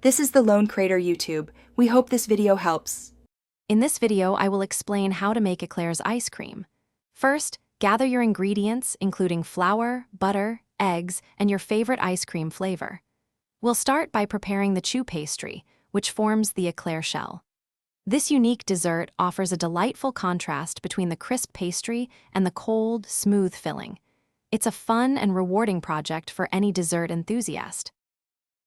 This is the Lone Crater YouTube. We hope this video helps. In this video, I will explain how to make Eclairs ice cream. First, gather your ingredients, including flour, butter, eggs, and your favorite ice cream flavor. We'll start by preparing the choux pastry, which forms the eclair shell. This unique dessert offers a delightful contrast between the crisp pastry and the cold, smooth filling. It's a fun and rewarding project for any dessert enthusiast.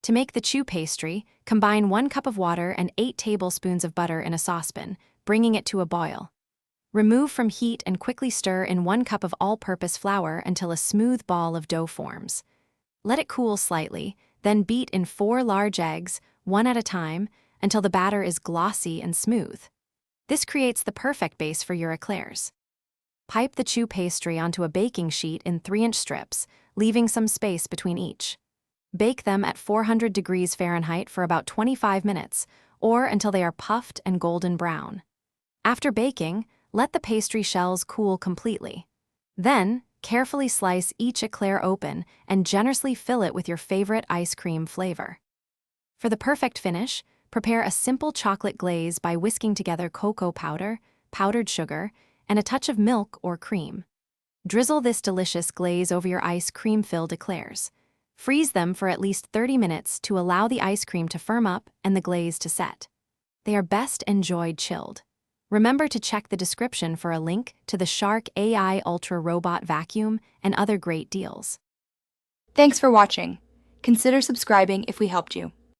To make the choux pastry, combine 1 cup of water and 8 tablespoons of butter in a saucepan, bringing it to a boil. Remove from heat and quickly stir in 1 cup of all-purpose flour until a smooth ball of dough forms. Let it cool slightly, then beat in 4 large eggs, one at a time, until the batter is glossy and smooth. This creates the perfect base for your eclairs. Pipe the choux pastry onto a baking sheet in 3-inch strips, leaving some space between each. Bake them at 400 degrees Fahrenheit for about 25 minutes, or until they are puffed and golden brown. After baking, let the pastry shells cool completely. Then, carefully slice each eclair open and generously fill it with your favorite ice cream flavor. For the perfect finish, prepare a simple chocolate glaze by whisking together cocoa powder, powdered sugar, and a touch of milk or cream. Drizzle this delicious glaze over your ice cream-filled eclairs. Freeze them for at least 30 minutes to allow the ice cream to firm up and the glaze to set. They are best enjoyed chilled. Remember to check the description for a link to the Shark AI Ultra Robot Vacuum and other great deals. Thanks for watching. Consider subscribing if we helped you.